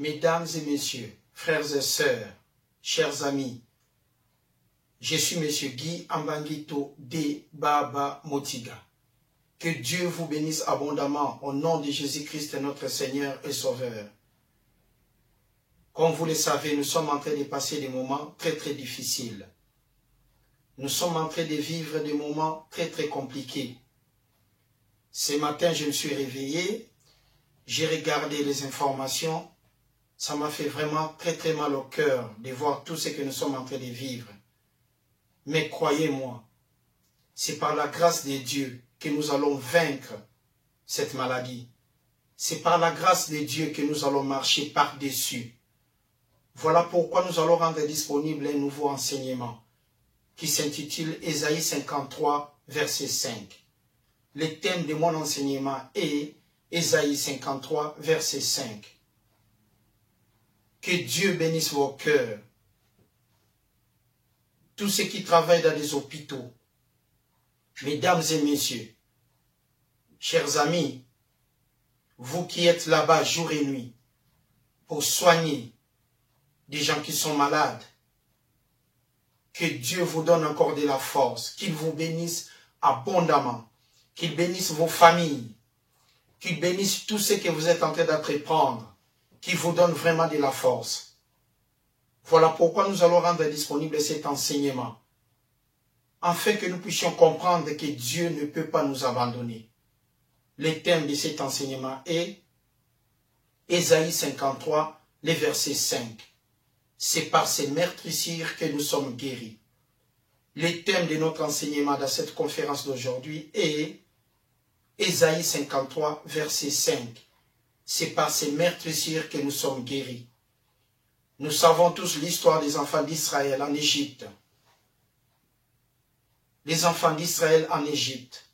Mesdames et messieurs, frères et sœurs, chers amis, je suis Monsieur Guy Ambangito de Baba Motiga. Que Dieu vous bénisse abondamment au nom de Jésus-Christ, notre Seigneur et Sauveur. Comme vous le savez, nous sommes en train de passer des moments très très difficiles. Nous sommes en train de vivre des moments très très compliqués. Ce matin, je me suis réveillé, j'ai regardé les informations. Ça m'a fait vraiment très très mal au cœur de voir tout ce que nous sommes en train de vivre. Mais croyez-moi, c'est par la grâce de Dieu que nous allons vaincre cette maladie. C'est par la grâce de Dieu que nous allons marcher par-dessus. Voilà pourquoi nous allons rendre disponible un nouveau enseignement qui s'intitule Ésaïe 53, verset 5. Le thème de mon enseignement est Ésaïe 53, verset 5. Que Dieu bénisse vos cœurs. Tous ceux qui travaillent dans les hôpitaux, mesdames et messieurs, chers amis, vous qui êtes là-bas jour et nuit pour soigner des gens qui sont malades, que Dieu vous donne encore de la force, qu'il vous bénisse abondamment, qu'il bénisse vos familles, qu'il bénisse tout ce que vous êtes en train d'entreprendre, qu'il vous donne vraiment de la force. Voilà pourquoi nous allons rendre disponible cet enseignement, afin que nous puissions comprendre que Dieu ne peut pas nous abandonner. Le thème de cet enseignement est Ésaïe 53, le verset 5. C'est par ces meurtrissures que nous sommes guéris. Le thème de notre enseignement dans cette conférence d'aujourd'hui est Ésaïe 53, verset 5. C'est par ces meurtrissures que nous sommes guéris. Nous savons tous l'histoire des enfants d'Israël en Égypte. Les enfants d'Israël en Égypte.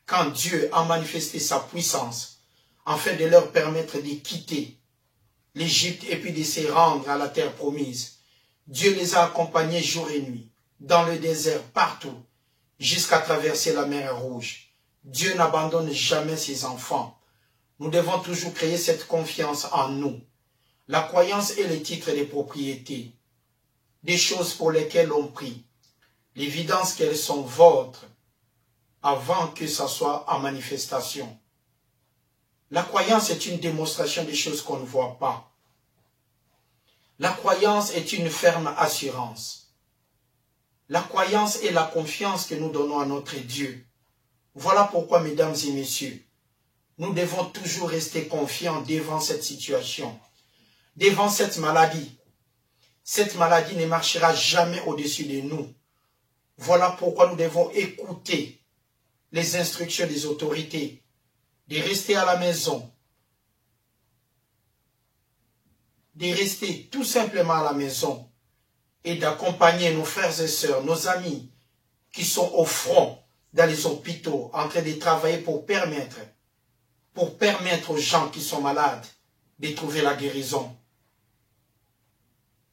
Quand Dieu a manifesté sa puissance, afin de leur permettre de quitter l'Égypte et puis de se rendre à la terre promise, Dieu les a accompagnés jour et nuit, dans le désert, partout, jusqu'à traverser la mer Rouge. Dieu n'abandonne jamais ses enfants. Nous devons toujours créer cette confiance en nous. La croyance est le titre des propriétés, des choses pour lesquelles on prie, l'évidence qu'elles sont vôtres avant que ça soit en manifestation. La croyance est une démonstration des choses qu'on ne voit pas. La croyance est une ferme assurance. La croyance est la confiance que nous donnons à notre Dieu. Voilà pourquoi, mesdames et messieurs, nous devons toujours rester confiants devant cette situation, devant cette maladie. Cette maladie ne marchera jamais au-dessus de nous. Voilà pourquoi nous devons écouter les instructions des autorités, de rester à la maison, de rester tout simplement à la maison et d'accompagner nos frères et sœurs, nos amis qui sont au front dans les hôpitaux en train de travailler pour permettre aux gens qui sont malades de trouver la guérison.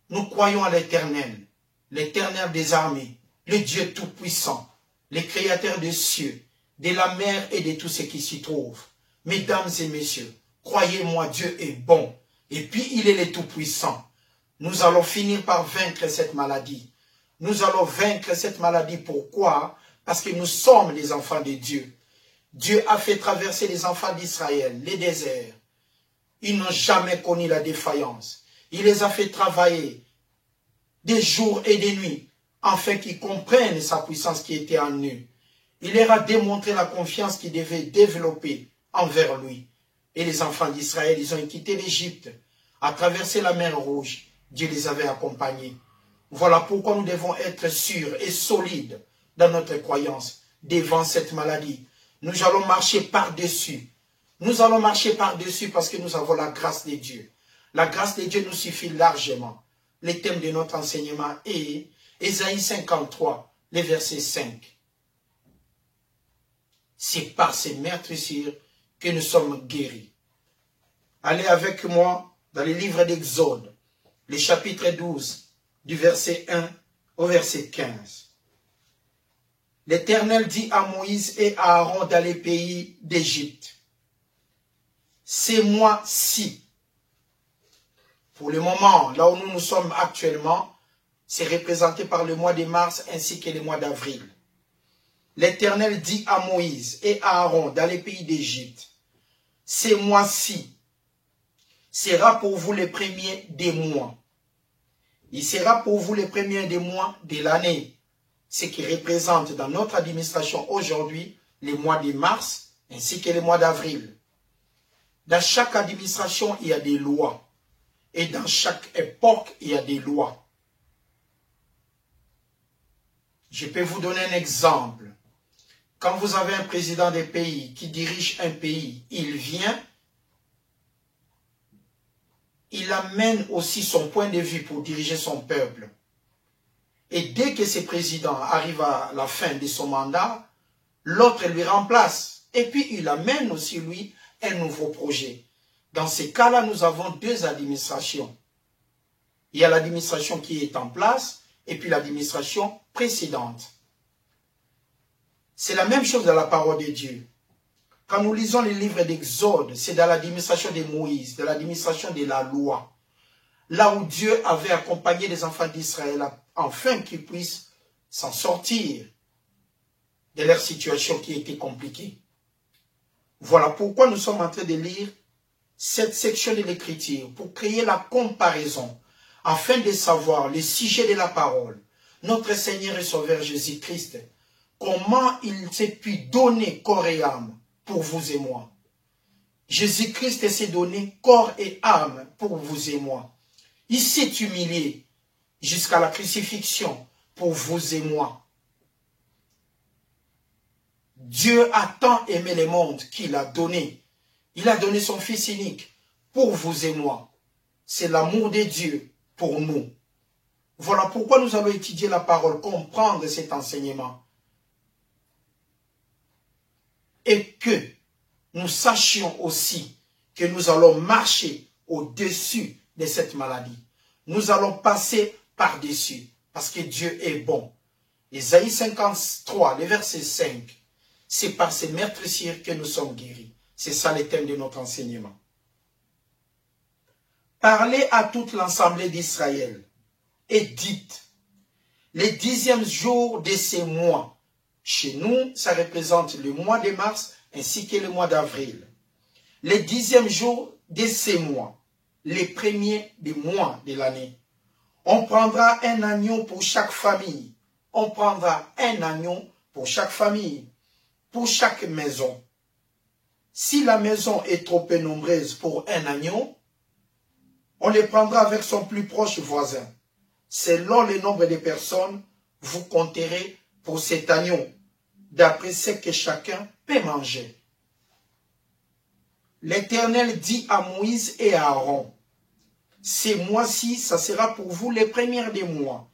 Nous croyons à l'Éternel, l'Éternel des armées, le Dieu tout-puissant, le Créateur des cieux, de la mer et de tout ce qui s'y trouve. Mesdames et messieurs, croyez-moi, Dieu est bon, et puis il est le tout-puissant. Nous allons finir par vaincre cette maladie. Nous allons vaincre cette maladie. Pourquoi? Parce que nous sommes les enfants de Dieu. Dieu a fait traverser les enfants d'Israël, les déserts. Ils n'ont jamais connu la défaillance. Il les a fait travailler des jours et des nuits, afin qu'ils comprennent sa puissance qui était en eux. Il leur a démontré la confiance qu'ils devaient développer envers lui. Et les enfants d'Israël, ils ont quitté l'Égypte, à traverser la mer Rouge. Dieu les avait accompagnés. Voilà pourquoi nous devons être sûrs et solides dans notre croyance devant cette maladie. Nous allons marcher par-dessus. Nous allons marcher par-dessus parce que nous avons la grâce de Dieu. La grâce de Dieu nous suffit largement. Le thème de notre enseignement est Ésaïe 53, le verset 5. C'est par ces meurtrissures que nous sommes guéris. Allez avec moi dans le livre d'Exode, le chapitre 12, du verset 1 au verset 15. L'Éternel dit à Moïse et à Aaron dans les pays d'Égypte, c'est moi-ci Pour le moment, là où nous sommes actuellement, c'est représenté par le mois de mars ainsi que le mois d'avril. L'Éternel dit à Moïse et à Aaron dans les pays d'Égypte, ces mois-ci sera pour vous les premiers des mois. Il sera pour vous les premiers des mois de l'année, ce qui représente dans notre administration aujourd'hui les mois de mars ainsi que les mois d'avril. Dans chaque administration, il y a des lois. Et dans chaque époque, il y a des lois. Je peux vous donner un exemple. Quand vous avez un président des pays qui dirige un pays, il vient, il amène aussi son point de vue pour diriger son peuple. Et dès que ce président arrive à la fin de son mandat, l'autre lui remplace. Et puis il amène aussi lui un nouveau projet. Dans ces cas-là, nous avons deux administrations. Il y a l'administration qui est en place et puis l'administration précédente. C'est la même chose dans la parole de Dieu. Quand nous lisons les livres d'Exode, c'est dans l'administration de Moïse, dans l'administration de la loi. Là où Dieu avait accompagné les enfants d'Israël afin qu'ils puissent s'en sortir de leur situation qui était compliquée. Voilà pourquoi nous sommes en train de lire cette section de l'Écriture pour créer la comparaison afin de savoir le sujet de la parole, notre Seigneur et Sauveur Jésus-Christ, comment il s'est pu donner corps et âme pour vous et moi. Jésus-Christ s'est donné corps et âme pour vous et moi. Il s'est humilié jusqu'à la crucifixion pour vous et moi. Dieu a tant aimé le monde qu'il a donné. Il a donné son Fils unique pour vous et moi. C'est l'amour de Dieu pour nous. Voilà pourquoi nous allons étudier la parole, comprendre cet enseignement. Et que nous sachions aussi que nous allons marcher au-dessus de cette maladie. Nous allons passer par-dessus parce que Dieu est bon. Ésaïe 53, le verset 5. C'est par ces meurtrissures que nous sommes guéris. C'est ça le thème de notre enseignement. Parlez à toute l'assemblée d'Israël et dites, les 10e jour de ces mois, chez nous, ça représente le mois de mars ainsi que le mois d'avril. Les 10e jour de ces mois, les premiers des mois de l'année, on prendra un agneau pour chaque famille. On prendra un agneau pour chaque famille, pour chaque maison. Si la maison est trop peu nombreuse pour un agneau, on les prendra avec son plus proche voisin. Selon le nombre de personnes, vous compterez pour cet agneau, d'après ce que chacun peut manger. L'Éternel dit à Moïse et à Aaron, ces mois-ci, ça sera pour vous les premières des mois.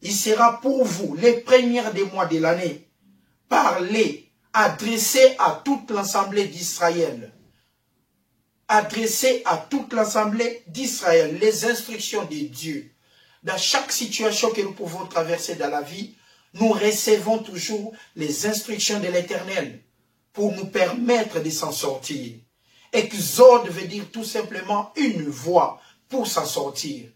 Il sera pour vous les premières des mois de l'année. Parlez, adressez à toute l'assemblée d'Israël. Adressez à toute l'assemblée d'Israël les instructions de Dieu. Dans chaque situation que nous pouvons traverser dans la vie, nous recevons toujours les instructions de l'Éternel pour nous permettre de s'en sortir. Exode veut dire tout simplement une voie pour s'en sortir,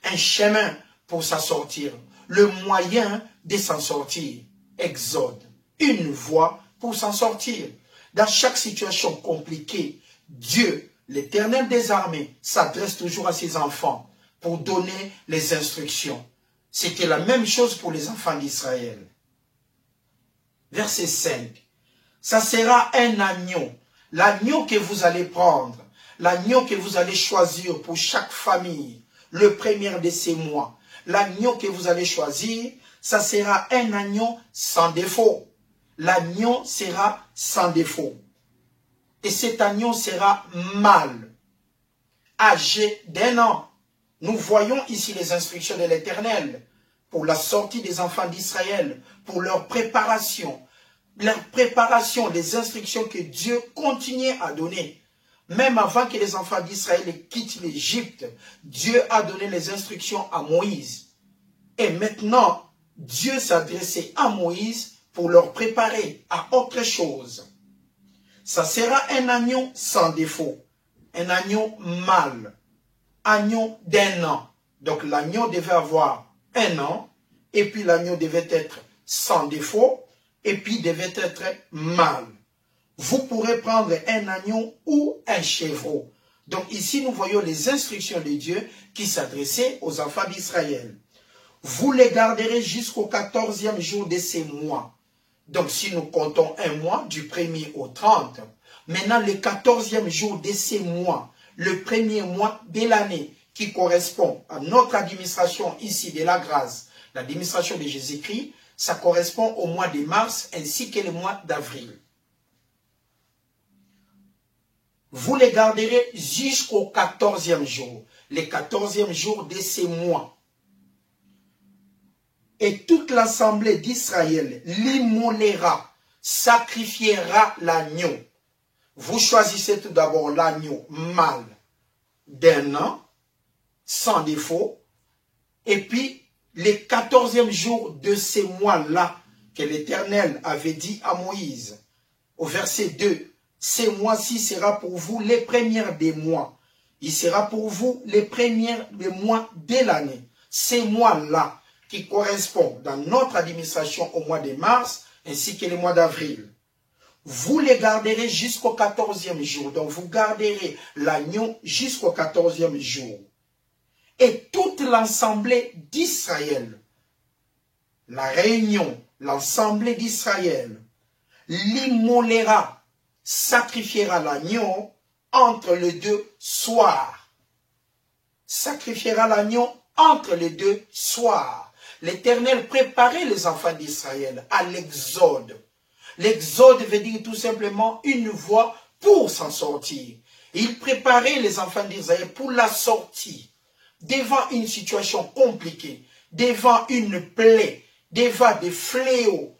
un chemin pour s'en sortir, le moyen de s'en sortir. Exode, une voie pour s'en sortir. Dans chaque situation compliquée, Dieu, l'Éternel des armées, s'adresse toujours à ses enfants pour donner les instructions. C'était la même chose pour les enfants d'Israël. Verset 5. Ça sera un agneau. L'agneau que vous allez prendre, l'agneau que vous allez choisir pour chaque famille, le premier de ces mois. L'agneau que vous allez choisir, ça sera un agneau sans défaut. L'agneau sera sans défaut. Et cet agneau sera mâle, âgé d'1 an. Nous voyons ici les instructions de l'Éternel pour la sortie des enfants d'Israël, pour leur préparation, les instructions que Dieu continuait à donner. Même avant que les enfants d'Israël quittent l'Égypte, Dieu a donné les instructions à Moïse. Et maintenant, Dieu s'adressait à Moïse pour leur préparer à autre chose. Ça sera un agneau sans défaut, un agneau mâle, agneau d'1 an. Donc l'agneau devait avoir 1 an, et puis l'agneau devait être sans défaut, et puis devait être mâle. Vous pourrez prendre un agneau ou un chèvreau. Donc ici, nous voyons les instructions de Dieu qui s'adressaient aux enfants d'Israël. Vous les garderez jusqu'au 14e jour de ces mois. Donc si nous comptons un mois, du 1er au 30, maintenant le 14e jour de ces mois, le premier mois de l'année, qui correspond à notre administration ici de la grâce, l'administration de Jésus-Christ, ça correspond au mois de mars ainsi que le mois d'avril. Vous les garderez jusqu'au 14e jour, le 14e jour de ces mois. Et toute l'assemblée d'Israël l'immolera, sacrifiera l'agneau. Vous choisissez tout d'abord l'agneau mâle d'1 an, sans défaut, et puis le 14e jour de ces mois-là, que l'Éternel avait dit à Moïse, au verset 2, ces mois-ci sera pour vous les premières des mois. Il sera pour vous les premiers des mois de l'année. Ces mois-là qui correspondent dans notre administration au mois de mars ainsi que le mois d'avril. Vous les garderez jusqu'au 14e jour. Donc vous garderez l'agneau jusqu'au 14e jour. Et toute l'assemblée d'Israël, la réunion, l'assemblée d'Israël, l'immolera, sacrifiera l'agneau entre les deux soirs. Sacrifiera l'agneau entre les deux soirs. L'Éternel préparait les enfants d'Israël à l'exode. L'exode veut dire tout simplement une voie pour s'en sortir. Il préparait les enfants d'Israël pour la sortie. Devant une situation compliquée, devant une plaie, devant des fléaux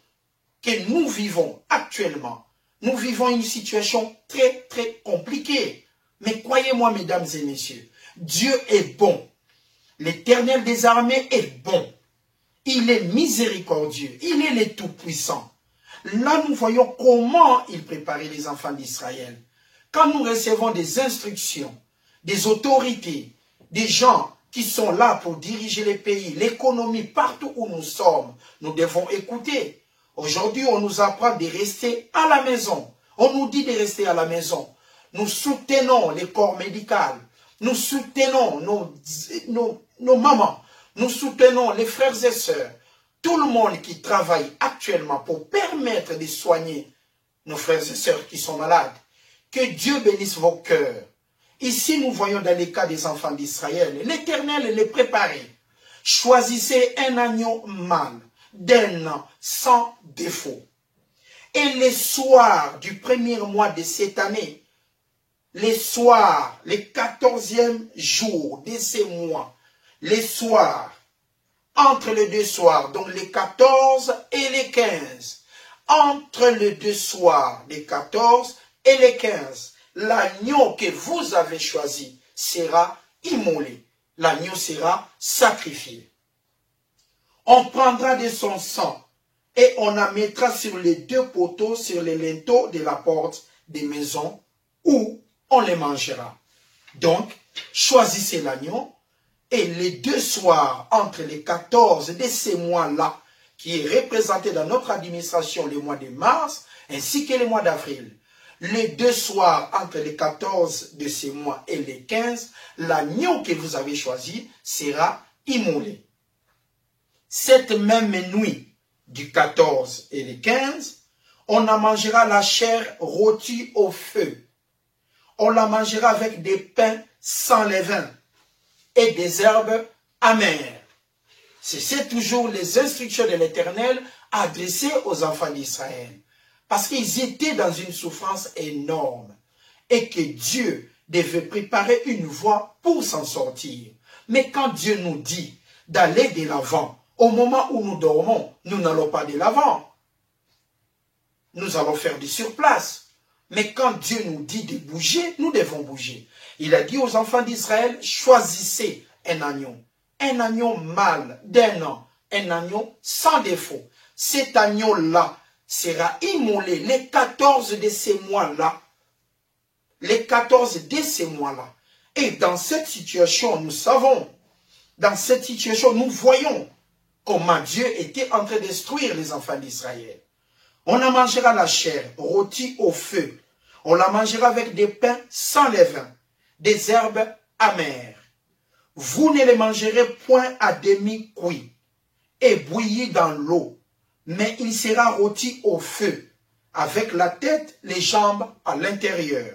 que nous vivons actuellement. Nous vivons une situation très très compliquée. Mais croyez-moi, mesdames et messieurs, Dieu est bon. L'Éternel des armées est bon. Il est miséricordieux. Il est le Tout-Puissant. Là, nous voyons comment il préparait les enfants d'Israël. Quand nous recevons des instructions, des autorités, des gens qui sont là pour diriger les pays, l'économie, partout où nous sommes, nous devons écouter. Aujourd'hui, on nous apprend de rester à la maison. On nous dit de rester à la maison. Nous soutenons les corps médicaux. Nous soutenons nos mamans. Nous soutenons les frères et sœurs. Tout le monde qui travaille actuellement pour permettre de soigner nos frères et sœurs qui sont malades. Que Dieu bénisse vos cœurs. Ici, nous voyons dans les cas des enfants d'Israël, l'Éternel les préparait. Choisissez un agneau mâle d'1 an sans défaut. Et les soirs du premier mois de cette année, les soirs, les 14e jour de ces mois, les soirs, entre les deux soirs, donc les 14 et les 15, entre les deux soirs, les 14 et les 15, l'agneau que vous avez choisi sera immolé. L'agneau sera sacrifié. On prendra de son sang et on en mettra sur les deux poteaux, sur les linteaux de la porte des maisons où on les mangera. Donc, choisissez l'agneau et les deux soirs entre les 14 de ces mois-là, qui est représenté dans notre administration le mois de mars ainsi que le mois d'avril, les deux soirs entre les 14 de ces mois et les 15, l'agneau que vous avez choisi sera immolé. Cette même nuit du 14 et le 15, on en mangera la chair rôtie au feu. On la mangera avec des pains sans levain et des herbes amères. C'est toujours les instructions de l'Éternel adressées aux enfants d'Israël. Parce qu'ils étaient dans une souffrance énorme et que Dieu devait préparer une voie pour s'en sortir. Mais quand Dieu nous dit d'aller de l'avant, au moment où nous dormons, nous n'allons pas de l'avant. Nous allons faire du surplace. Mais quand Dieu nous dit de bouger, nous devons bouger. Il a dit aux enfants d'Israël, choisissez un agneau mâle d'1 an, un agneau sans défaut. Cet agneau-là sera immolé les 14 de ces mois-là. Les 14 de ces mois-là. Et dans cette situation, nous savons, dans cette situation, nous voyons comment Dieu était en train de détruire les enfants d'Israël. On en mangera la chair, rôtie au feu. On la mangera avec des pains sans levain, des herbes amères. Vous ne les mangerez point à demi cuit et bouilli dans l'eau, mais il sera rôti au feu, avec la tête, les jambes à l'intérieur.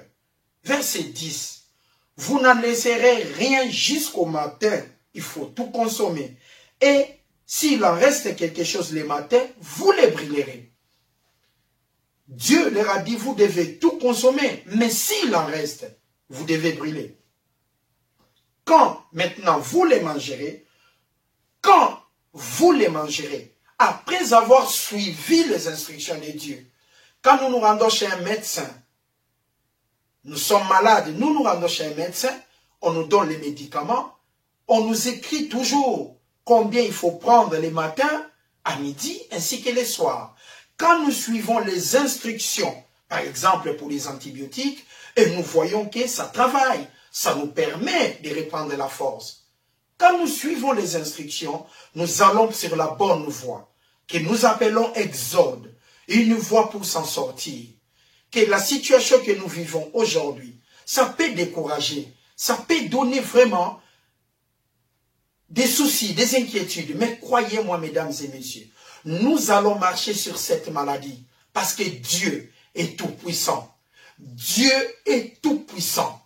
Verset 10. Vous n'en laisserez rien jusqu'au matin, il faut tout consommer. Et s'il en reste quelque chose le matin, vous les brûlerez. Dieu leur a dit, vous devez tout consommer, mais s'il en reste, vous devez brûler. Quand maintenant vous les mangerez, après avoir suivi les instructions de Dieu, quand nous nous rendons chez un médecin, nous sommes malades, nous nous rendons chez un médecin, on nous donne les médicaments, on nous écrit toujours combien il faut prendre les matins, à midi, ainsi que les soirs. Quand nous suivons les instructions, par exemple pour les antibiotiques, et nous voyons que ça travaille, ça nous permet de reprendre la force. Quand nous suivons les instructions, nous allons sur la bonne voie, que nous appelons Exode, une voie pour s'en sortir. Que la situation que nous vivons aujourd'hui, ça peut décourager, ça peut donner vraiment des soucis, des inquiétudes. Mais croyez-moi, mesdames et messieurs, nous allons marcher sur cette maladie parce que Dieu est tout-puissant. Dieu est tout-puissant.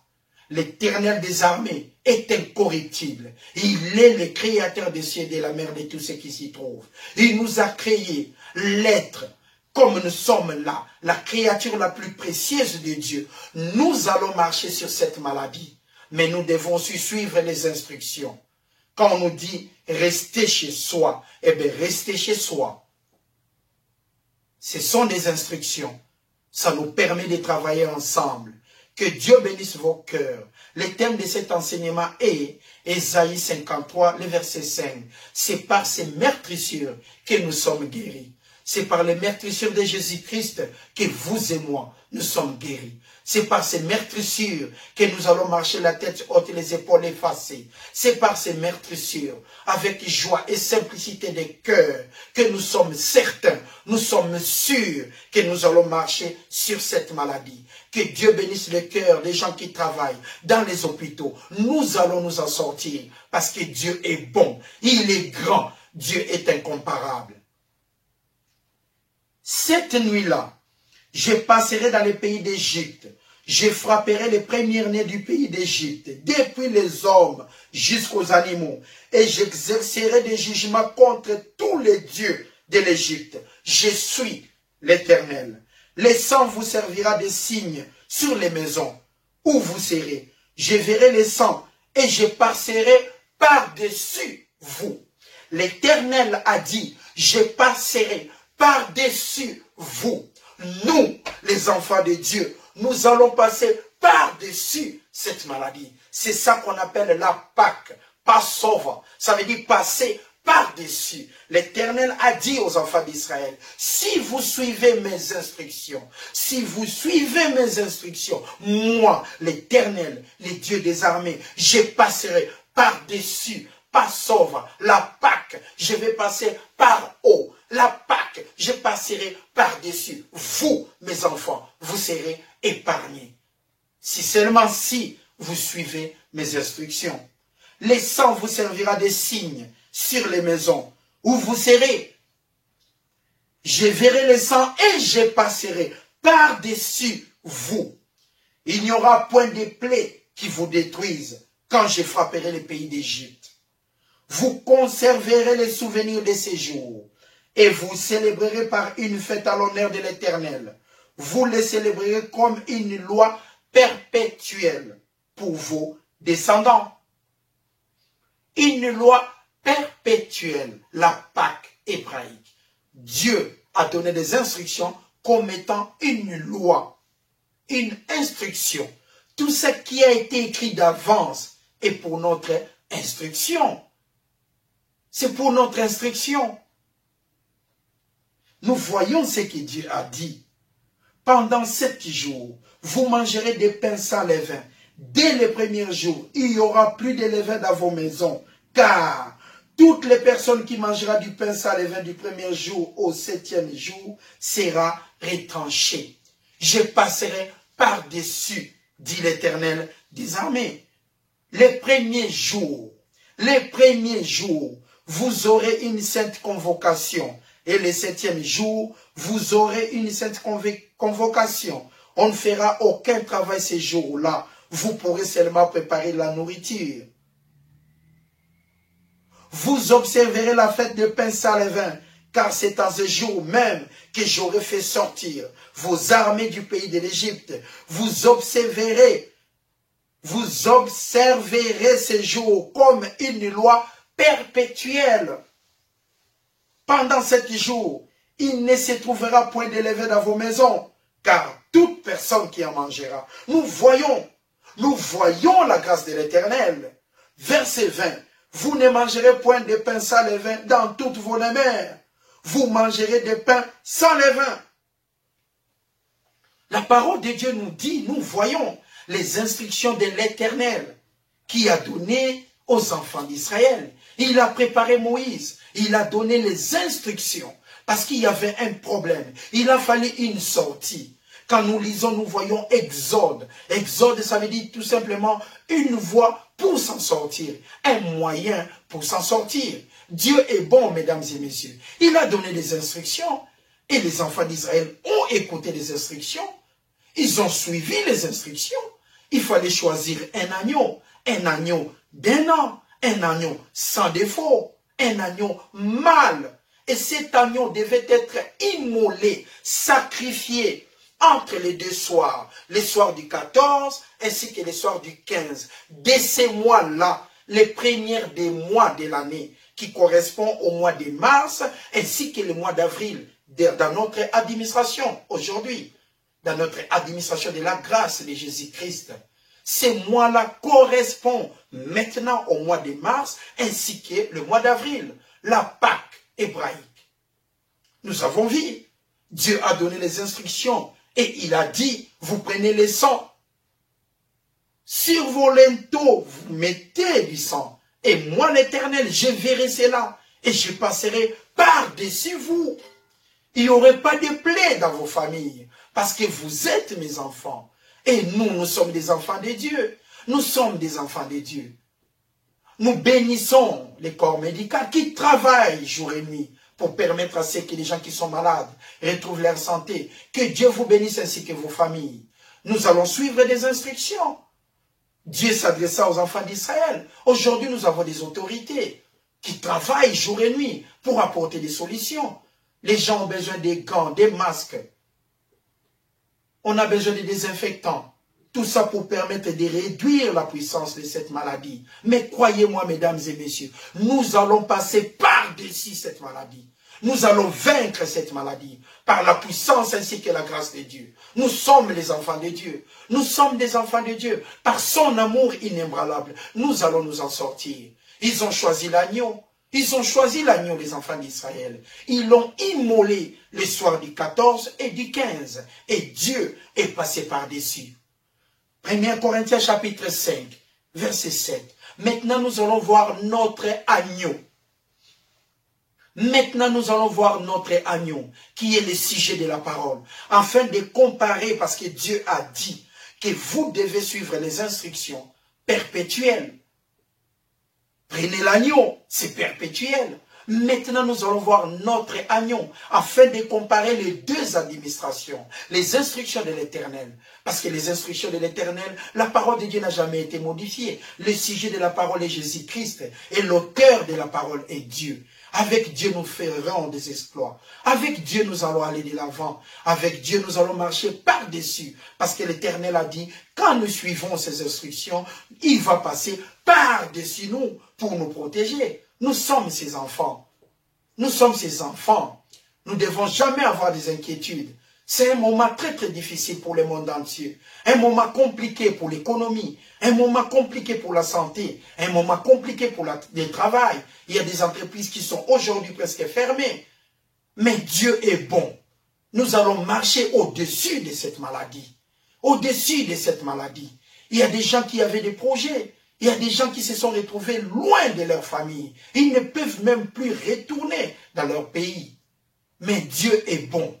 L'Éternel des armées est incorruptible. Il est le créateur des cieux et de la mer de tout ce qui s'y trouve. Il nous a créé l'être comme nous sommes là, la créature la plus précieuse de Dieu. Nous allons marcher sur cette maladie, mais nous devons aussi suivre les instructions. Quand on nous dit restez chez soi, eh bien restez chez soi. Ce sont des instructions. Ça nous permet de travailler ensemble. Que Dieu bénisse vos cœurs. Le thème de cet enseignement est Ésaïe 53, le verset 5. C'est par ces meurtrissures que nous sommes guéris. C'est par les meurtrissures de Jésus-Christ que vous et moi, nous sommes guéris. C'est par ces meurtrissures que nous allons marcher la tête haute et les épaules effacées. C'est par ces meurtrissures, avec joie et simplicité de cœur, que nous sommes certains, nous sommes sûrs que nous allons marcher sur cette maladie. Que Dieu bénisse le cœur des gens qui travaillent dans les hôpitaux. Nous allons nous en sortir parce que Dieu est bon, il est grand, Dieu est incomparable. Cette nuit-là, je passerai dans le pays d'Égypte. Je frapperai les premiers-nés du pays d'Égypte, depuis les hommes jusqu'aux animaux, et j'exercerai des jugements contre tous les dieux de l'Égypte. Je suis l'Éternel. Le sang vous servira de signe sur les maisons où vous serez. Je verrai le sang et je passerai par-dessus vous. L'Éternel a dit, je passerai par-dessus vous. Nous, les enfants de Dieu, nous allons passer par-dessus cette maladie. C'est ça qu'on appelle la Pâque, Passover. Ça veut dire passer par-dessus. L'Éternel a dit aux enfants d'Israël, si vous suivez mes instructions, moi, l'Éternel, le Dieu des armées, je passerai par-dessus. Passover, la Pâque, je vais passer par haut. La Pâque, je passerai par-dessus. Vous, mes enfants, vous serez épargnés. Si seulement si vous suivez mes instructions. Le sang vous servira de signe sur les maisons où vous serez. Je verrai le sang et je passerai par-dessus vous. Il n'y aura point de plaie qui vous détruisent quand je frapperai le pays d'Égypte. Vous conserverez les souvenirs de ces jours et vous célébrerez par une fête à l'honneur de l'Éternel. Vous les célébrerez comme une loi perpétuelle pour vos descendants. Une loi perpétuelle, la Pâque hébraïque. Dieu a donné des instructions comme étant une loi, une instruction. Tout ce qui a été écrit d'avance est pour notre instruction. C'est pour notre instruction. Nous voyons ce que Dieu a dit. Pendant 7 jours, vous mangerez des pains sans levain, dès les premiers jours, il n'y aura plus de levain dans vos maisons, car toutes les personnes qui mangeront du pain sans levain du premier jour au 7e jour sera retranchée. Je passerai par-dessus, dit l'Éternel des armées. Les premiers jours, vous aurez une sainte convocation. Et le 7e jour, vous aurez une sainte convocation. On ne fera aucun travail ces jours-là. Vous pourrez seulement préparer la nourriture. Vous observerez la fête de pain sans levain, car c'est en ce jour même que j'aurai fait sortir vos armées du pays de l'Égypte. Vous observerez ce jour comme une loi perpétuelle. Pendant 7 jours, il ne se trouvera point de levain dans vos maisons, car toute personne qui en mangera. Nous voyons la grâce de l'Éternel. Verset 20. Vous ne mangerez point de pain sans levain dans toutes vos demeures. Vous mangerez des pains sans levain. La parole de Dieu nous dit, nous voyons les instructions de l'Éternel qui a donné aux enfants d'Israël. Il a préparé Moïse, il a donné les instructions parce qu'il y avait un problème. Il a fallu une sortie. Quand nous lisons, nous voyons Exode. Exode, ça veut dire tout simplement une voie pour s'en sortir, un moyen pour s'en sortir. Dieu est bon, mesdames et messieurs. Il a donné des instructions et les enfants d'Israël ont écouté les instructions. Ils ont suivi les instructions. Il fallait choisir un agneau d'un an, un agneau sans défaut, un agneau mâle. Et cet agneau devait être immolé, sacrifié entre les 2 soirs, les soirs du 14 ainsi que les soirs du 15. Dès ces mois-là, les premières des mois de l'année, qui correspondent au mois de mars ainsi que le mois d'avril, dans notre administration aujourd'hui, dans notre administration de la grâce de Jésus-Christ. Ces mois-là correspondent maintenant au mois de mars ainsi que le mois d'avril, la Pâque hébraïque. Nous avons vu, Dieu a donné les instructions et il a dit, vous prenez le sang. Sur vos linteaux, vous mettez du sang. Et moi, l'Éternel, je verrai cela et je passerai par-dessus vous. Il n'y aurait pas de plaie dans vos familles parce que vous êtes mes enfants. Et nous sommes des enfants de Dieu. Nous sommes des enfants de Dieu. Nous bénissons les corps médicaux qui travaillent jour et nuit pour permettre à ceux que les gens qui sont malades retrouvent leur santé. Que Dieu vous bénisse ainsi que vos familles. Nous allons suivre des instructions. Dieu s'adressa aux enfants d'Israël. Aujourd'hui, nous avons des autorités qui travaillent jour et nuit pour apporter des solutions. Les gens ont besoin des gants, des masques. On a besoin de désinfectants. Tout ça pour permettre de réduire la puissance de cette maladie. Mais croyez-moi, mesdames et messieurs, nous allons passer par-dessus cette maladie. Nous allons vaincre cette maladie par la puissance ainsi que la grâce de Dieu. Nous sommes les enfants de Dieu. Nous sommes des enfants de Dieu. Par son amour inébranlable, nous allons nous en sortir. Ils ont choisi l'agneau. Ils ont choisi l'agneau, les enfants d'Israël. Ils l'ont immolé les soirs du 14 et du 15. Et Dieu est passé par-dessus. 1 Corinthiens chapitre 5, verset 7. Maintenant, nous allons voir notre agneau. Maintenant, nous allons voir notre agneau, qui est le sujet de la parole, afin de comparer, parce que Dieu a dit que vous devez suivre les instructions perpétuelles. Prenez l'agneau, c'est perpétuel. Maintenant, nous allons voir notre agneau, afin de comparer les 2 administrations, les instructions de l'Éternel. Parce que les instructions de l'Éternel, la parole de Dieu n'a jamais été modifiée. Le sujet de la parole est Jésus-Christ, et l'auteur de la parole est Dieu. Avec Dieu, nous ferons des exploits. Avec Dieu, nous allons aller de l'avant. Avec Dieu, nous allons marcher par-dessus. Parce que l'Éternel a dit, quand nous suivons ces instructions, il va passer par-dessus nous pour nous protéger. Nous sommes ses enfants. Nous sommes ses enfants. Nous ne devons jamais avoir des inquiétudes. C'est un moment très très difficile pour le monde entier. Un moment compliqué pour l'économie. Un moment compliqué pour la santé. Un moment compliqué pour le travail. Il y a des entreprises qui sont aujourd'hui presque fermées. Mais Dieu est bon. Nous allons marcher au-dessus de cette maladie. Au-dessus de cette maladie. Il y a des gens qui avaient des projets. Il y a des gens qui se sont retrouvés loin de leur famille. Ils ne peuvent même plus retourner dans leur pays. Mais Dieu est bon.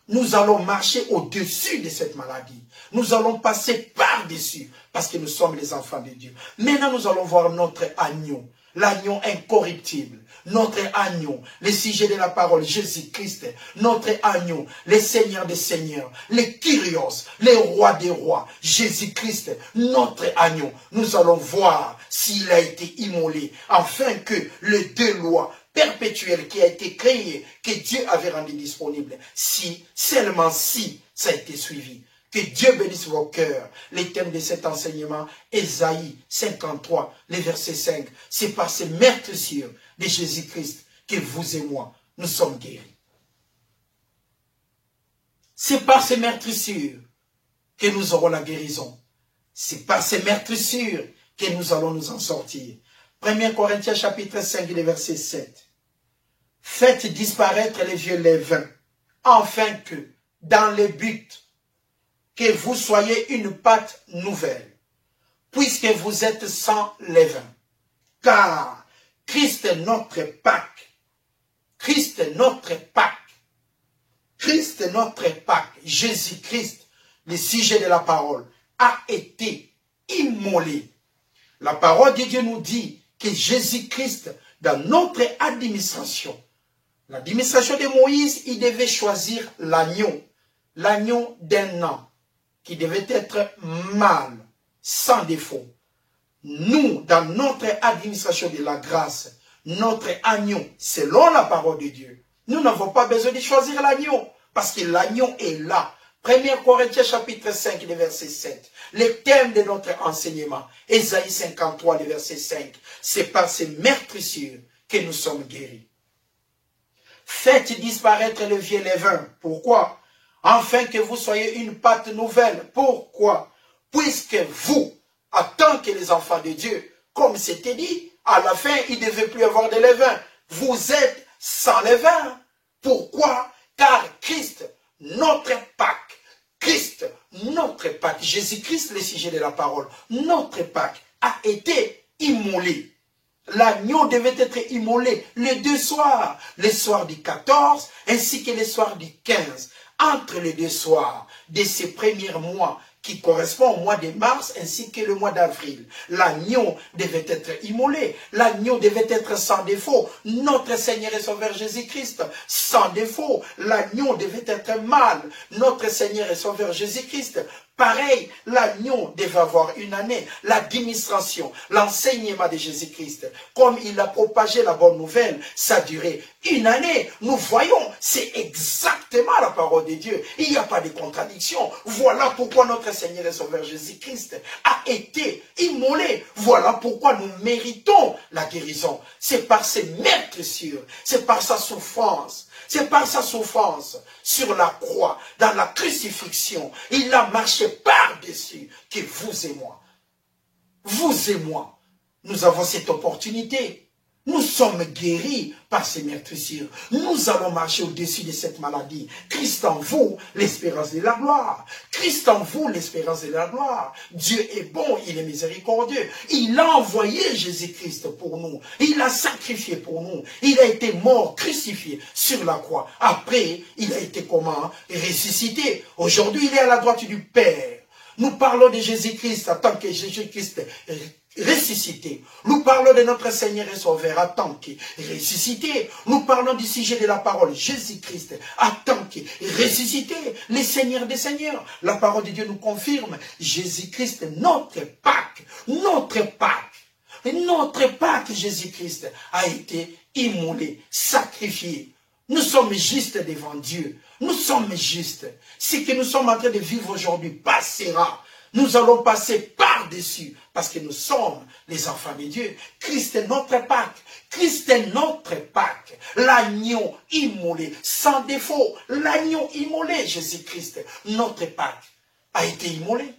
Nous allons marcher au-dessus de cette maladie. Nous allons passer par-dessus parce que nous sommes les enfants de Dieu. Maintenant, nous allons voir notre agneau, l'agneau incorruptible, notre agneau, le sujet de la parole, Jésus-Christ, notre agneau, le Seigneur des Seigneurs, le Kyrios, le roi des rois, Jésus-Christ, notre agneau. Nous allons voir s'il a été immolé, afin que les deux lois perpétuelles qui a été créées, que Dieu avait rendu disponible, si, seulement si, ça a été suivi. Que Dieu bénisse vos cœurs. Les thèmes de cet enseignement, Ésaïe 53, le verset 5. C'est par ces meurtrissures de Jésus-Christ que vous et moi, nous sommes guéris. C'est par ces meurtrissures que nous aurons la guérison. C'est par ces meurtrissures que nous allons nous en sortir. 1 Corinthiens chapitre 5, le verset 7. Faites disparaître les vieux levains, afin que, dans le but que vous soyez une pâte nouvelle, puisque vous êtes sans levain. Car Christ est notre Pâque. Christ est notre Pâque. Christ est notre Pâque. Jésus-Christ, le sujet de la parole, a été immolé. La parole de Dieu nous dit que Jésus-Christ, dans notre administration, l'administration de Moïse, il devait choisir l'agneau d'un an, qui devait être mâle, sans défaut. Nous, dans notre administration de la grâce, notre agneau, selon la parole de Dieu, nous n'avons pas besoin de choisir l'agneau, parce que l'agneau est là. 1 Corinthiens chapitre 5, le verset 7. Le thème de notre enseignement, Ésaïe 53, le verset 5. C'est par ces meurtrissures que nous sommes guéris. Faites disparaître le vieux levain. Pourquoi? Afin que vous soyez une pâte nouvelle. Pourquoi? Puisque vous, en tant que les enfants de Dieu, comme c'était dit, à la fin, il ne devait plus avoir de levain. Vous êtes sans levain. Pourquoi? Car Christ, notre Pâque, Christ, notre Pâque, Jésus-Christ, le sujet de la parole, notre Pâque a été immolé. L'agneau devait être immolé les deux soirs, le soir du 14 ainsi que le soir du 15. Entre les deux soirs de ces premiers mois qui correspond au mois de mars ainsi que le mois d'avril, l'agneau devait être immolé, l'agneau devait être sans défaut, notre Seigneur et Sauveur Jésus-Christ, sans défaut, l'agneau devait être mâle, notre Seigneur et Sauveur Jésus-Christ. Pareil, l'agneau devait avoir une année. L'administration, l'enseignement de Jésus-Christ, comme il a propagé la bonne nouvelle, ça a duré une année. Nous voyons, c'est exactement la parole de Dieu. Il n'y a pas de contradiction. Voilà pourquoi notre Seigneur et Sauveur Jésus-Christ a été immolé. Voilà pourquoi nous méritons la guérison. C'est par ses meurtrissures, c'est par sa souffrance. C'est par sa souffrance sur la croix, dans la crucifixion, il a marché par-dessus que vous et moi, nous avons cette opportunité. Nous sommes guéris par ces meurtrissures. Nous allons marcher au-dessus de cette maladie. Christ en vous, l'espérance de la gloire. Christ en vous, l'espérance de la gloire. Dieu est bon, il est miséricordieux. Il a envoyé Jésus-Christ pour nous. Il a sacrifié pour nous. Il a été mort, crucifié sur la croix. Après, il a été comment? Ressuscité. Aujourd'hui, il est à la droite du Père. Nous parlons de Jésus-Christ en tant que Jésus-Christ ressuscité. Nous parlons de notre Seigneur et Sauveur en tant que ressuscité. Nous parlons du sujet de la parole Jésus-Christ en tant que ressuscité, le Seigneur des Seigneurs. La parole de Dieu nous confirme Jésus-Christ, notre Pâque, notre Pâque Jésus-Christ a été immolé, sacrifié. Nous sommes justes devant Dieu. Nous sommes justes. Ce que nous sommes en train de vivre aujourd'hui passera. Nous allons passer par-dessus parce que nous sommes les enfants de Dieu. Christ est notre Pâque. Christ est notre Pâque. L'agneau immolé, sans défaut. L'agneau immolé, Jésus-Christ, notre Pâque, a été immolé.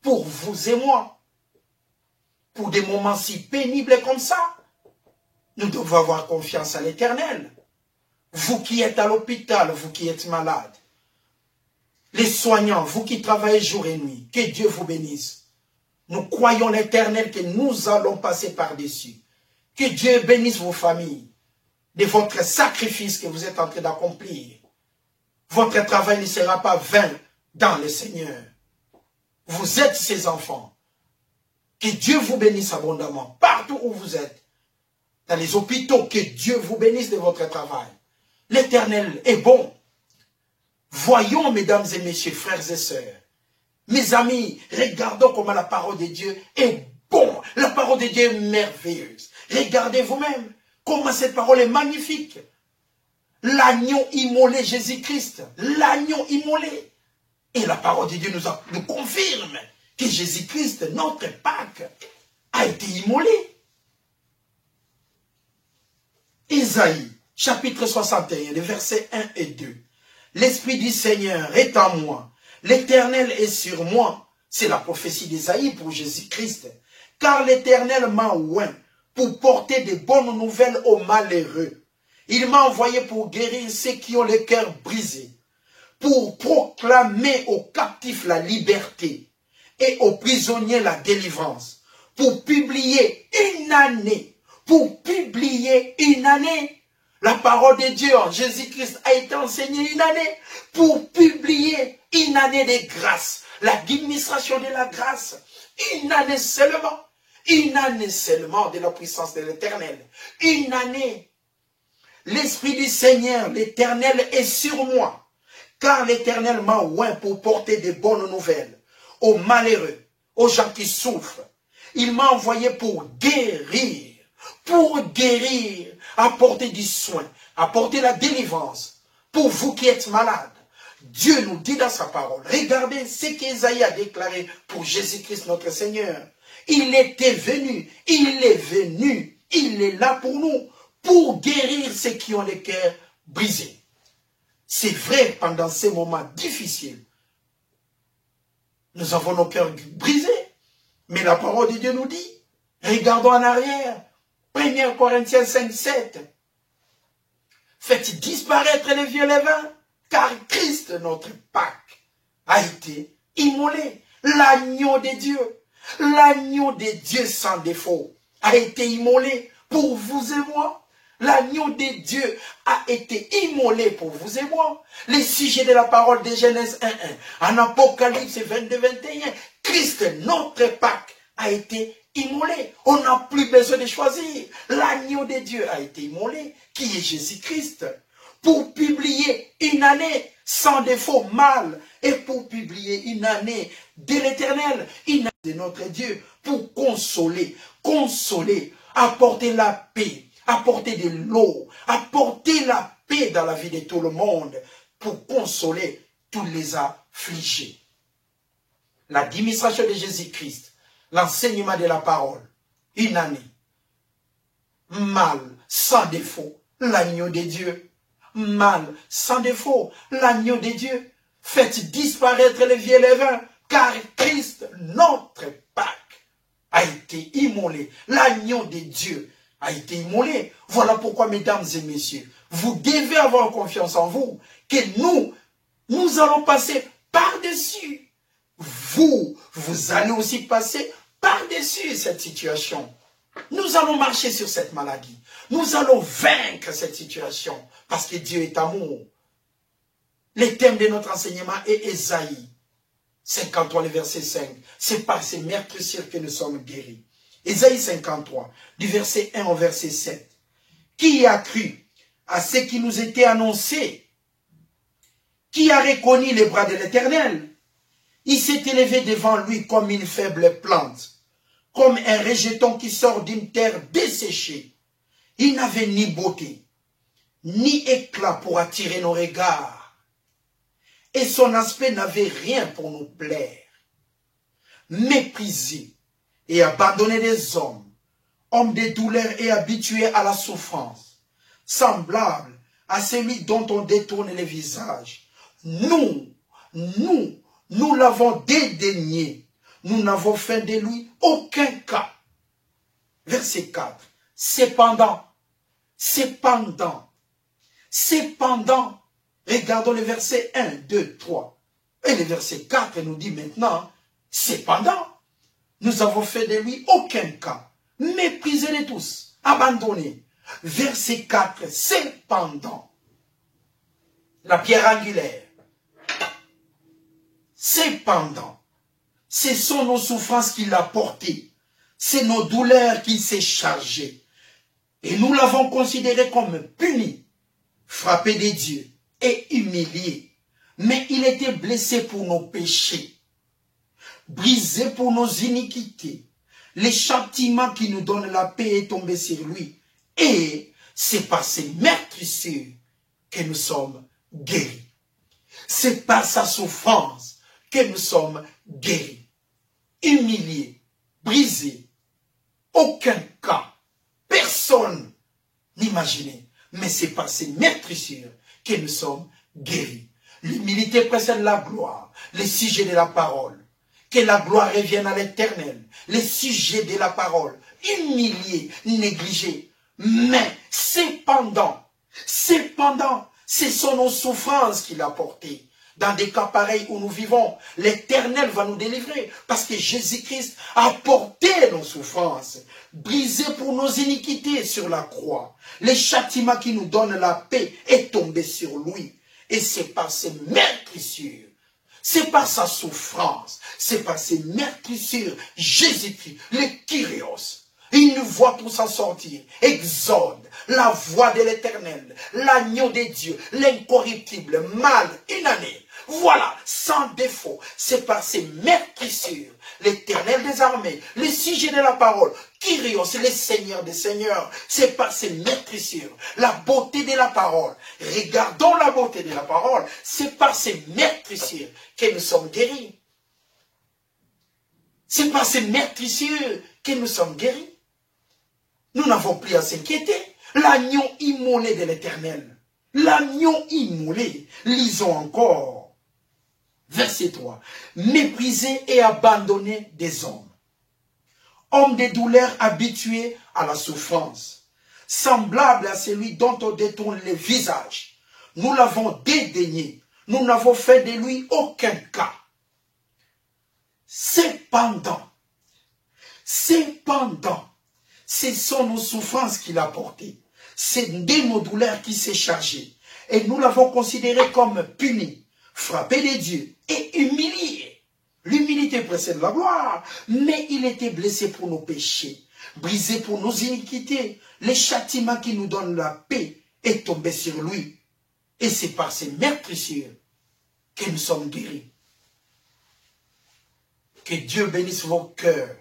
Pour vous et moi. Pour des moments si pénibles comme ça. Nous devons avoir confiance à l'Éternel. Vous qui êtes à l'hôpital, vous qui êtes malade, Les soignants, vous qui travaillez jour et nuit, que Dieu vous bénisse. Nous croyons l'Éternel que nous allons passer par-dessus. Que Dieu bénisse vos familles de votre sacrifice que vous êtes en train d'accomplir. Votre travail ne sera pas vain dans le Seigneur. Vous êtes ses enfants. Que Dieu vous bénisse abondamment partout où vous êtes. Dans les hôpitaux, que Dieu vous bénisse de votre travail. L'Éternel est bon. Voyons, mesdames et messieurs, frères et sœurs, mes amis, regardons comment la parole de Dieu est bon. La parole de Dieu est merveilleuse. Regardez vous-même comment cette parole est magnifique. L'agneau immolé, Jésus-Christ. L'agneau immolé. Et la parole de Dieu nous confirme que Jésus-Christ, notre Pâque, a été immolé. Isaïe, chapitre 61, les versets 1 et 2. L'Esprit du Seigneur est en moi. L'Éternel est sur moi. C'est la prophétie d'Isaïe pour Jésus-Christ. Car l'Éternel m'a oint pour porter de bonnes nouvelles aux malheureux. Il m'a envoyé pour guérir ceux qui ont le cœur brisé, pour proclamer aux captifs la liberté et aux prisonniers la délivrance, pour publier une année, la parole de Dieu en Jésus-Christ a été enseignée une année, pour publier une année de grâce, l'administration de la grâce, une année seulement de la puissance de l'Éternel, une année. L'Esprit du Seigneur, l'Éternel est sur moi, car l'Éternel m'a oint pour porter de bonnes nouvelles aux malheureux, aux gens qui souffrent. Il m'a envoyé pour guérir, apporter du soin, apporter la délivrance pour vous qui êtes malades. Dieu nous dit dans sa parole, regardez ce qu'Ésaïe a déclaré pour Jésus-Christ notre Seigneur. Il était venu, il est venu, il est là pour nous, pour guérir ceux qui ont le cœur brisé. C'est vrai, pendant ces moments difficiles, nous avons nos cœurs brisés, mais la parole de Dieu nous dit, regardons en arrière, 1 Corinthiens 5, 7, faites disparaître les vieux levains, car Christ, notre Pâque, a été immolé. L'agneau de Dieu sans défaut, a été immolé pour vous et moi. L'agneau de Dieu a été immolé pour vous et moi. Les sujets de la parole de Genèse 1.1, en Apocalypse 22.21, Christ, notre Pâque, a été immolé. On n'a plus besoin de choisir. L'agneau de Dieu a été immolé, qui est Jésus-Christ, pour publier une année sans défaut mal, et pour publier une année de l'Éternel, une année de notre Dieu, pour consoler, apporter la paix, apporter de l'eau, apporter la paix dans la vie de tout le monde, pour consoler tous les affligés. L'administration de Jésus-Christ, l'enseignement de la parole, une année, mal, sans défaut, l'agneau de Dieu, mal, sans défaut, l'agneau de Dieu, faites disparaître les vieux levains, car Christ, notre Pâque, a été immolé, l'agneau de Dieu a été immolé. Voilà pourquoi, mesdames et messieurs, vous devez avoir confiance en vous, que nous allons passer par-dessus. Vous allez aussi passer par-dessus cette situation. Nous allons marcher sur cette maladie. Nous allons vaincre cette situation, parce que Dieu est amour. Le thème de notre enseignement est Ésaïe 53, le verset 5. C'est par ces meurtrissures que nous sommes guéris. Ésaïe 53, du verset 1 au verset 7. Qui a cru à ce qui nous était annoncé? Qui a reconnu les bras de l'Éternel? Il s'est élevé devant lui comme une faible plante, comme un rejeton qui sort d'une terre desséchée. Il n'avait ni beauté, ni éclat pour attirer nos regards, et son aspect n'avait rien pour nous plaire. Méprisé et abandonné des hommes, homme de douleur et habitué à la souffrance, semblable à celui dont on détourne les visages. Nous l'avons dédaigné. Nous n'avons fait de lui aucun cas. Verset 4. Cependant, regardons le verset 1, 2, 3. Et le verset 4 nous dit maintenant, cependant, nous avons fait de lui aucun cas, méprisé de tous, abandonné. Verset 4, cependant, la pierre angulaire, cependant, ce sont nos souffrances qu'il a portées, c'est nos douleurs qu'il s'est chargé. Et nous l'avons considéré comme puni, frappé des dieux et humilié. Mais il était blessé pour nos péchés, brisé pour nos iniquités. Le châtiment qui nous donne la paix est tombé sur lui. Et c'est par ses meurtrissures que nous sommes guéris. C'est par sa souffrance que nous sommes guéris. Humiliés, brisés. Aucun cas, personne n'imaginait. Mais c'est par ses meurtrissures que nous sommes guéris. L'humilité précède la gloire, les sujets de la parole. Que la gloire revienne à l'Éternel. Les sujets de la parole, humiliés, négligés. Mais cependant, ce sont nos souffrances qu'il a portées. Dans des cas pareils où nous vivons, l'Éternel va nous délivrer. Parce que Jésus-Christ a porté nos souffrances, brisé pour nos iniquités sur la croix. Le châtiment qui nous donne la paix est tombé sur lui. Et c'est par ses meurtrissures, c'est par sa souffrance, c'est par ses meurtrissures, Jésus-Christ, le Kyrios. Il nous voit tout s'en sortir. Exode, la voix de l'Éternel, l'agneau de Dieu, l'incorruptible, mâle, inanné. Voilà, sans défaut, c'est par ses meurtrissures, l'Éternel des armées, le sujet de la parole, Kyrios, le Seigneur des seigneurs, c'est par ses meurtrissures, la beauté de la parole. Regardons la beauté de la parole, c'est par ses meurtrissures que nous sommes guéris. C'est par ces meurtrissures que nous sommes guéris. Nous n'avons plus à s'inquiéter. L'agneau immolé de l'Éternel. L'agneau immolé. Lisons encore. Verset 3. Méprisé et abandonné des hommes. Homme de douleur habitué à la souffrance. Semblable à celui dont on détourne le visage. Nous l'avons dédaigné. Nous n'avons fait de lui aucun cas. Cependant, ce sont nos souffrances qu'il a portées. C'est de nos douleurs qui s'est chargé. Et nous l'avons considéré comme puni, frappé des dieux et humilié. L'humilité précède la gloire. Mais il était blessé pour nos péchés, brisé pour nos iniquités. Le châtiment qui nous donne la paix est tombé sur lui. Et c'est par ses meurtrissures que nous sommes guéris. Que Dieu bénisse vos cœurs.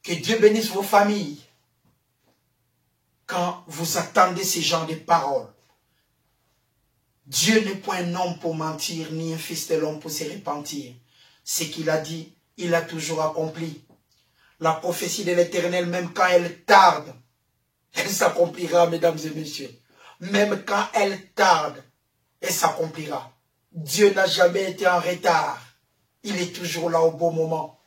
Que Dieu bénisse vos familles. Quand vous attendez ce genre de paroles. Dieu n'est point un homme pour mentir, ni un fils de l'homme pour se repentir. Ce qu'il a dit, il a toujours accompli. La prophétie de l'Éternel, même quand elle tarde, elle s'accomplira, mesdames et messieurs. Même quand elle tarde, elle s'accomplira. Dieu n'a jamais été en retard. Il est toujours là au bon moment.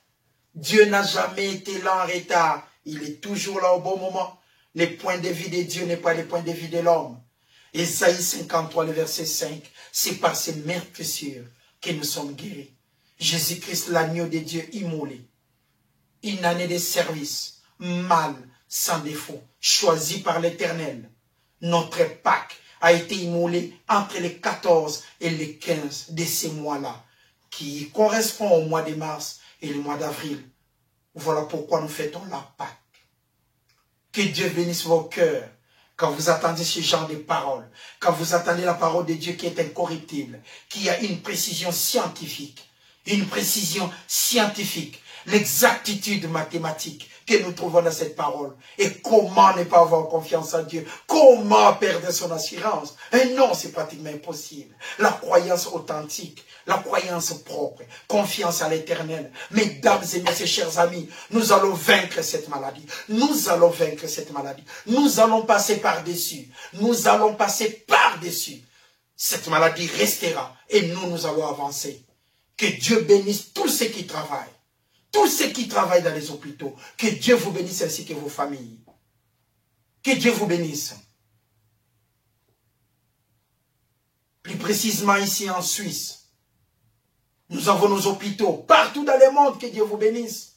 Dieu n'a jamais été là en retard. Il est toujours là au bon moment. Les points de vie de Dieu n'est pas les points de vie de l'homme. Ésaïe 53, le verset 5. C'est par ses meurtrissures que nous sommes guéris. Jésus-Christ, l'agneau de Dieu immolé. Une année de service, mâle, sans défaut, choisi par l'Éternel. Notre Pâques a été immolé entre les 14 et les 15 de ces mois-là, qui correspond au mois de mars et le mois d'avril. Voilà pourquoi nous fêtons la Pâque. Que Dieu bénisse vos cœurs quand vous attendez ce genre de paroles, quand vous attendez la parole de Dieu qui est incorruptible, qui a une précision scientifique, l'exactitude mathématique que nous trouvons dans cette parole. Et comment ne pas avoir confiance en Dieu? Comment perdre son assurance? Et non, c'est pratiquement impossible. La croyance authentique, la croyance propre, confiance à l'Éternel. Mesdames et messieurs, chers amis, nous allons vaincre cette maladie. Nous allons vaincre cette maladie. Nous allons passer par-dessus. Nous allons passer par-dessus. Cette maladie restera et nous allons avancer. Que Dieu bénisse tous ceux qui travaillent. Tous ceux qui travaillent dans les hôpitaux, que Dieu vous bénisse ainsi que vos familles. Que Dieu vous bénisse. Plus précisément ici en Suisse, Nous avons nos hôpitaux partout dans le monde, que Dieu vous bénisse.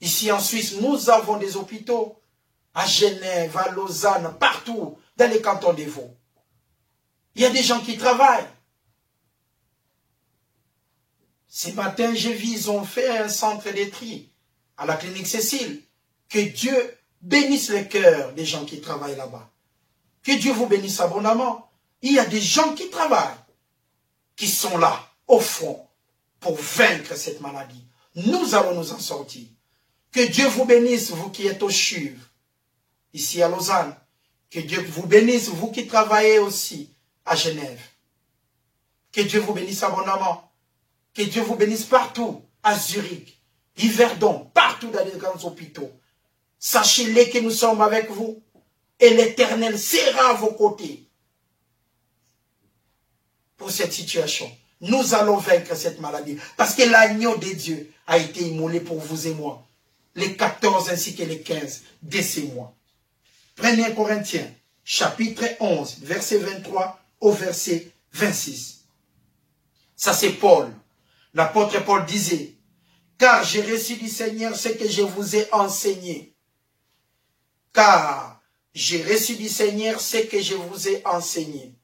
Ici en Suisse, nous avons des hôpitaux à Genève, à Lausanne, partout, dans les cantons des Vaud. Il y a des gens qui travaillent. Ce matin, j'ai vu, ils ont fait un centre de tri à la clinique Cécile. Que Dieu bénisse le cœur des gens qui travaillent là-bas. Que Dieu vous bénisse abondamment. Il y a des gens qui travaillent, qui sont là, au front, pour vaincre cette maladie. Nous allons nous en sortir. Que Dieu vous bénisse, vous qui êtes au CHUV, ici à Lausanne. Que Dieu vous bénisse, vous qui travaillez aussi à Genève. Que Dieu vous bénisse abondamment. Que Dieu vous bénisse partout, à Zurich, Yverdon, partout dans les grands hôpitaux. Sachez-les que nous sommes avec vous et l'Éternel sera à vos côtés pour cette situation. Nous allons vaincre cette maladie parce que l'agneau de Dieu a été immolé pour vous et moi. Les 14 ainsi que les 15 de ces mois. 1 Corinthiens, chapitre 11, verset 23 au verset 26. Ça c'est Paul. L'apôtre Paul disait, « Car j'ai reçu du Seigneur ce que je vous ai enseigné. Car j'ai reçu du Seigneur ce que je vous ai enseigné. »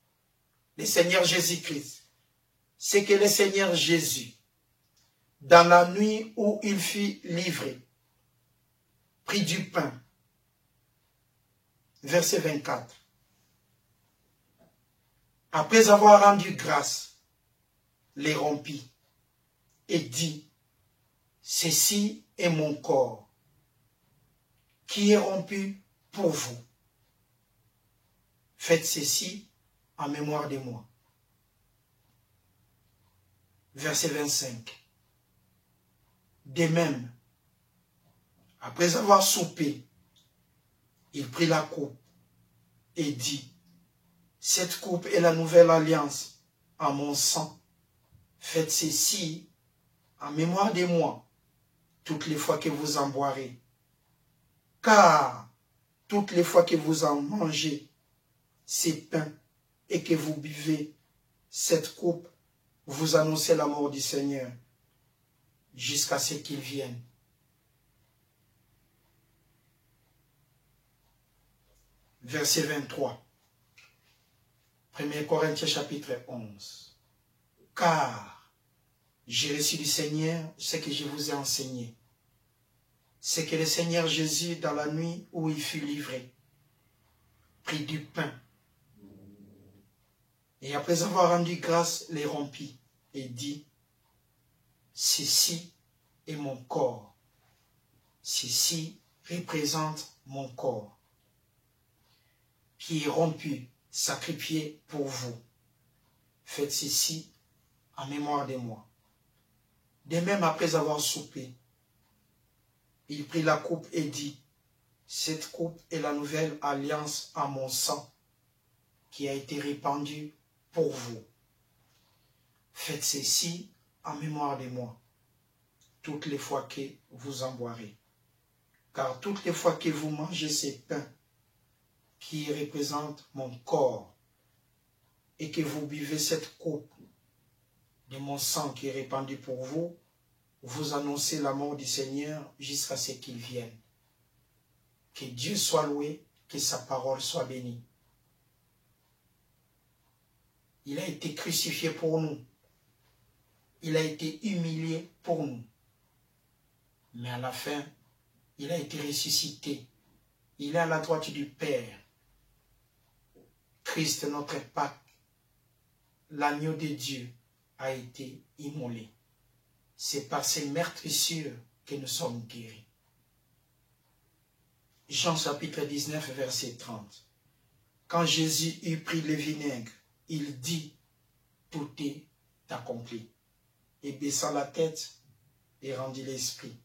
Le Seigneur Jésus-Christ. C'est que le Seigneur Jésus, dans la nuit où il fut livré, prit du pain. Verset 24. Après avoir rendu grâce, les rompit et dit, ceci est mon corps, qui est rompu pour vous. Faites ceci en mémoire de moi. Verset 25. De même, après avoir soupé, il prit la coupe et dit, cette coupe est la nouvelle alliance en mon sang. Faites ceci en mémoire de moi, toutes les fois que vous en boirez. Car toutes les fois que vous en mangez ces pains et que vous buvez cette coupe, vous annoncez la mort du Seigneur jusqu'à ce qu'il vienne. Verset 23. 1 Corinthiens chapitre 11. Car j'ai reçu du Seigneur ce que je vous ai enseigné. C'est que le Seigneur Jésus, dans la nuit où il fut livré, prit du pain. Et après avoir rendu grâce, les rompit et dit, ceci est mon corps. Ceci représente mon corps, qui est rompu, sacrifié pour vous. Faites ceci en mémoire de moi. De même, après avoir soupé, il prit la coupe et dit, cette coupe est la nouvelle alliance en mon sang, qui a été répandue pour vous. Faites ceci en mémoire de moi, toutes les fois que vous en boirez. Car toutes les fois que vous mangez ces pains, qui représentent mon corps, et que vous buvez cette coupe de mon sang qui est répandu pour vous, vous annoncez la mort du Seigneur jusqu'à ce qu'il vienne. Que Dieu soit loué, que sa parole soit bénie. Il a été crucifié pour nous. Il a été humilié pour nous. Mais à la fin, il a été ressuscité. Il est à la droite du Père. Christ, notre Pâque, l'agneau de Dieu, a été immolé. C'est par ces meurtrissures que nous sommes guéris. Jean chapitre 19, verset 30. Quand Jésus eut pris le vinaigre, il dit, tout est accompli. Et baissa la tête et rendit l'esprit.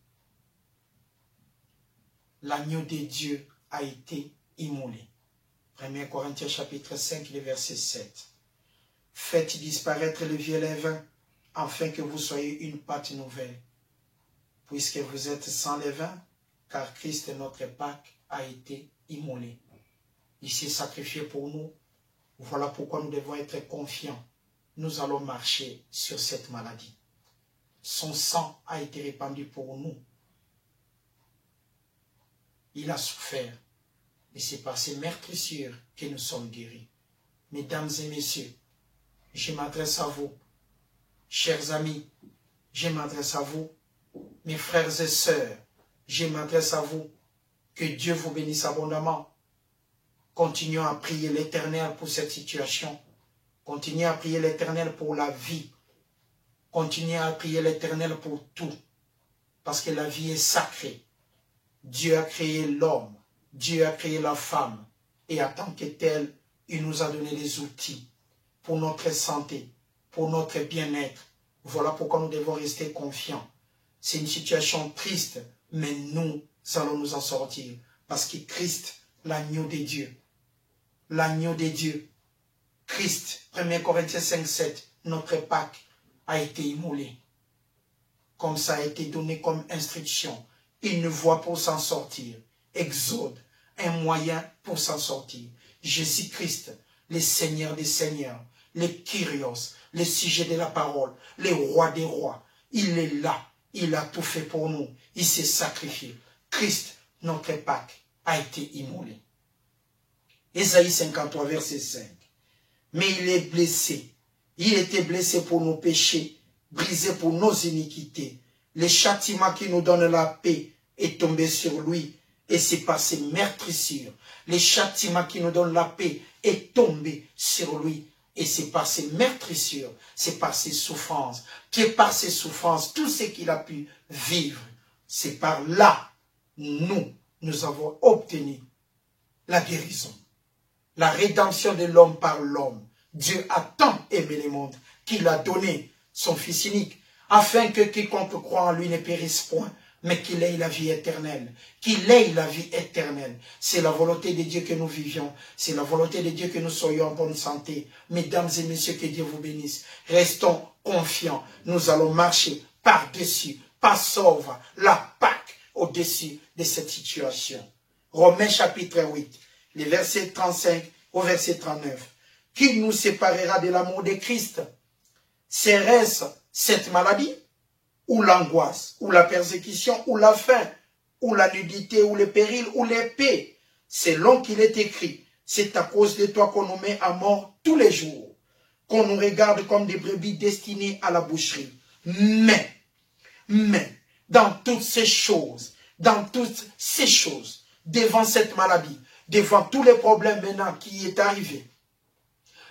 L'agneau de Dieu a été immolé. 1 Corinthiens chapitre 5, le verset 7. Faites disparaître le vieux levain, afin que vous soyez une pâte nouvelle, puisque vous êtes sans levain, car Christ, notre Pâque, a été immolé. Il s'est sacrifié pour nous. Voilà pourquoi nous devons être confiants. Nous allons marcher sur cette maladie. Son sang a été répandu pour nous. Il a souffert. Et c'est par ces meurtrissures que nous sommes guéris. Mesdames et messieurs, je m'adresse à vous. Chers amis, je m'adresse à vous. Mes frères et sœurs, je m'adresse à vous. Que Dieu vous bénisse abondamment. Continuons à prier l'Éternel pour cette situation. Continuez à prier l'Éternel pour la vie. Continuez à prier l'Éternel pour tout. Parce que la vie est sacrée. Dieu a créé l'homme. Dieu a créé la femme. Et en tant que tel, il nous a donné les outils pour notre santé, pour notre bien-être. Voilà pourquoi nous devons rester confiants. C'est une situation triste, mais nous allons nous en sortir. Parce que Christ, l'agneau de Dieu, Christ, 1 Corinthiens 5, 7, notre Pâque a été immolé. Comme ça a été donné comme instruction. Une voie pour s'en sortir. Exode, un moyen pour s'en sortir. Jésus-Christ, le Seigneur des Seigneurs, le Kyrios, le sujet de la parole, le roi des rois. Il est là. Il a tout fait pour nous. Il s'est sacrifié. Christ, notre Pâque, a été immolé. Ésaïe 53, verset 5. Mais il est blessé. Il était blessé pour nos péchés, brisé pour nos iniquités. Le châtiment qui nous donne la paix est tombé sur lui. Et c'est par ses meurtrissures. Le châtiment qui nous donne la paix est tombé sur lui. Et c'est par ses meurtrissures, c'est par ses souffrances, que par ses souffrances, tout ce qu'il a pu vivre, c'est par là, nous avons obtenu la guérison. La rédemption de l'homme par l'homme. Dieu a tant aimé le monde qu'il a donné son Fils unique, afin que quiconque croit en lui ne périsse point, mais qu'il ait la vie éternelle. Qu'il ait la vie éternelle. C'est la volonté de Dieu que nous vivions. C'est la volonté de Dieu que nous soyons en bonne santé. Mesdames et messieurs, que Dieu vous bénisse. Restons confiants. Nous allons marcher par-dessus, par-sobre, la Pâque au-dessus de cette situation. Romains chapitre 8, les versets 35 au verset 39. Qui nous séparera de l'amour de Christ? Serait-ce cette maladie? Ou l'angoisse, ou la persécution, ou la faim, ou la nudité, ou le péril, ou l'épée. Selon qu'il est écrit, c'est à cause de toi qu'on nous met à mort tous les jours, qu'on nous regarde comme des brebis destinées à la boucherie. Mais, dans toutes ces choses, devant cette maladie, devant tous les problèmes maintenant qui est arrivé,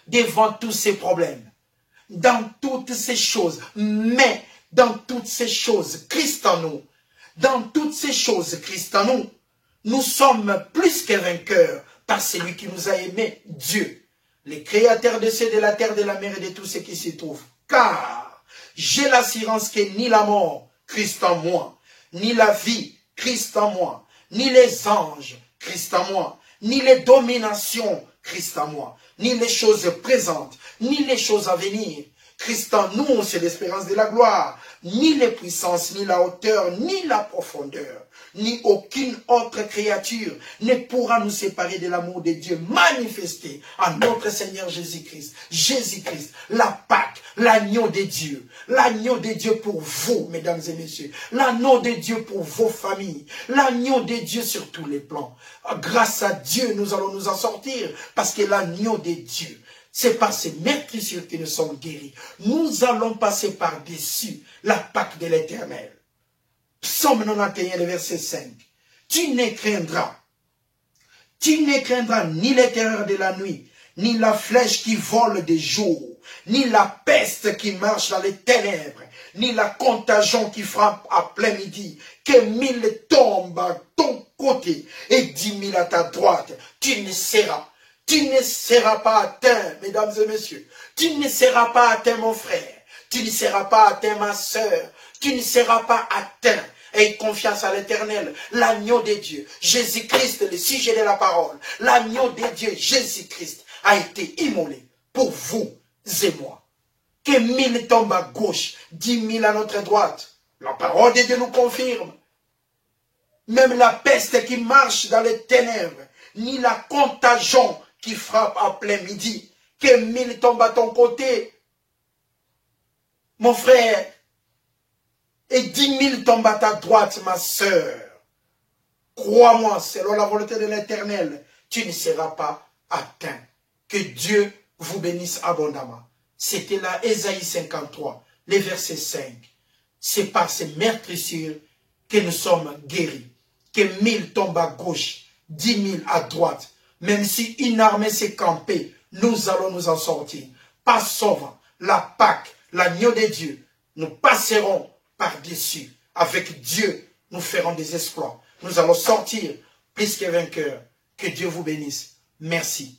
devant tous ces problèmes, dans toutes ces choses, mais dans toutes ces choses, Christ en nous, dans toutes ces choses, Christ en nous, nous sommes plus que vainqueurs par celui qui nous a aimés, Dieu, le créateur de cieux, de la terre, de la mer et de tout ce qui s'y trouve. Car j'ai l'assurance que ni la mort, Christ en moi, ni la vie, Christ en moi, ni les anges, Christ en moi, ni les dominations, Christ en moi, ni les choses présentes, ni les choses à venir, Christ en nous, c'est l'espérance de la gloire. Ni les puissances, ni la hauteur, ni la profondeur, ni aucune autre créature ne pourra nous séparer de l'amour de Dieu manifesté en notre Seigneur Jésus-Christ. Jésus-Christ, la Pâque, l'agneau de Dieu pour vous, mesdames et messieurs, l'agneau de Dieu pour vos familles, l'agneau de Dieu sur tous les plans. Grâce à Dieu, nous allons nous en sortir parce que l'agneau de Dieu, c'est par ces meurtrissures que nous sommes guéris. Nous allons passer par-dessus la Pâque de l'Éternel. Psaume 91, le verset 5. Tu ne craindras ni les terreurs de la nuit, ni la flèche qui vole de jour, ni la peste qui marche dans les ténèbres, ni la contagion qui frappe à plein midi. Que 1000 tombent à ton côté et 10 000 à ta droite, tu ne seras pas atteint, mesdames et messieurs. Tu ne seras pas atteint, mon frère. Tu ne seras pas atteint, ma sœur. Tu ne seras pas atteint. Aie confiance à l'Éternel, l'agneau de Dieu, Jésus-Christ, le sujet de la parole. L'agneau de Dieu, Jésus-Christ, a été immolé pour vous et moi. Que 1000 tombent à gauche, 10 000 à notre droite. La parole de Dieu nous confirme. Même la peste qui marche dans les ténèbres, ni la contagion qui frappe à plein midi, que 1000 tombent à ton côté. Mon frère, et 10 000 tombent à ta droite, ma sœur, crois-moi, selon la volonté de l'Éternel, tu ne seras pas atteint. Que Dieu vous bénisse abondamment. C'était là Ésaïe 53, les versets 5. C'est par ces meurtrissures que nous sommes guéris. Que 1000 tombent à gauche, 10 000 à droite. Même si une armée s'est campée, nous allons nous en sortir. Passons la Pâque, l'agneau de Dieu. Nous passerons par-dessus. Avec Dieu, nous ferons des exploits. Nous allons sortir plus que vainqueurs. Que Dieu vous bénisse. Merci.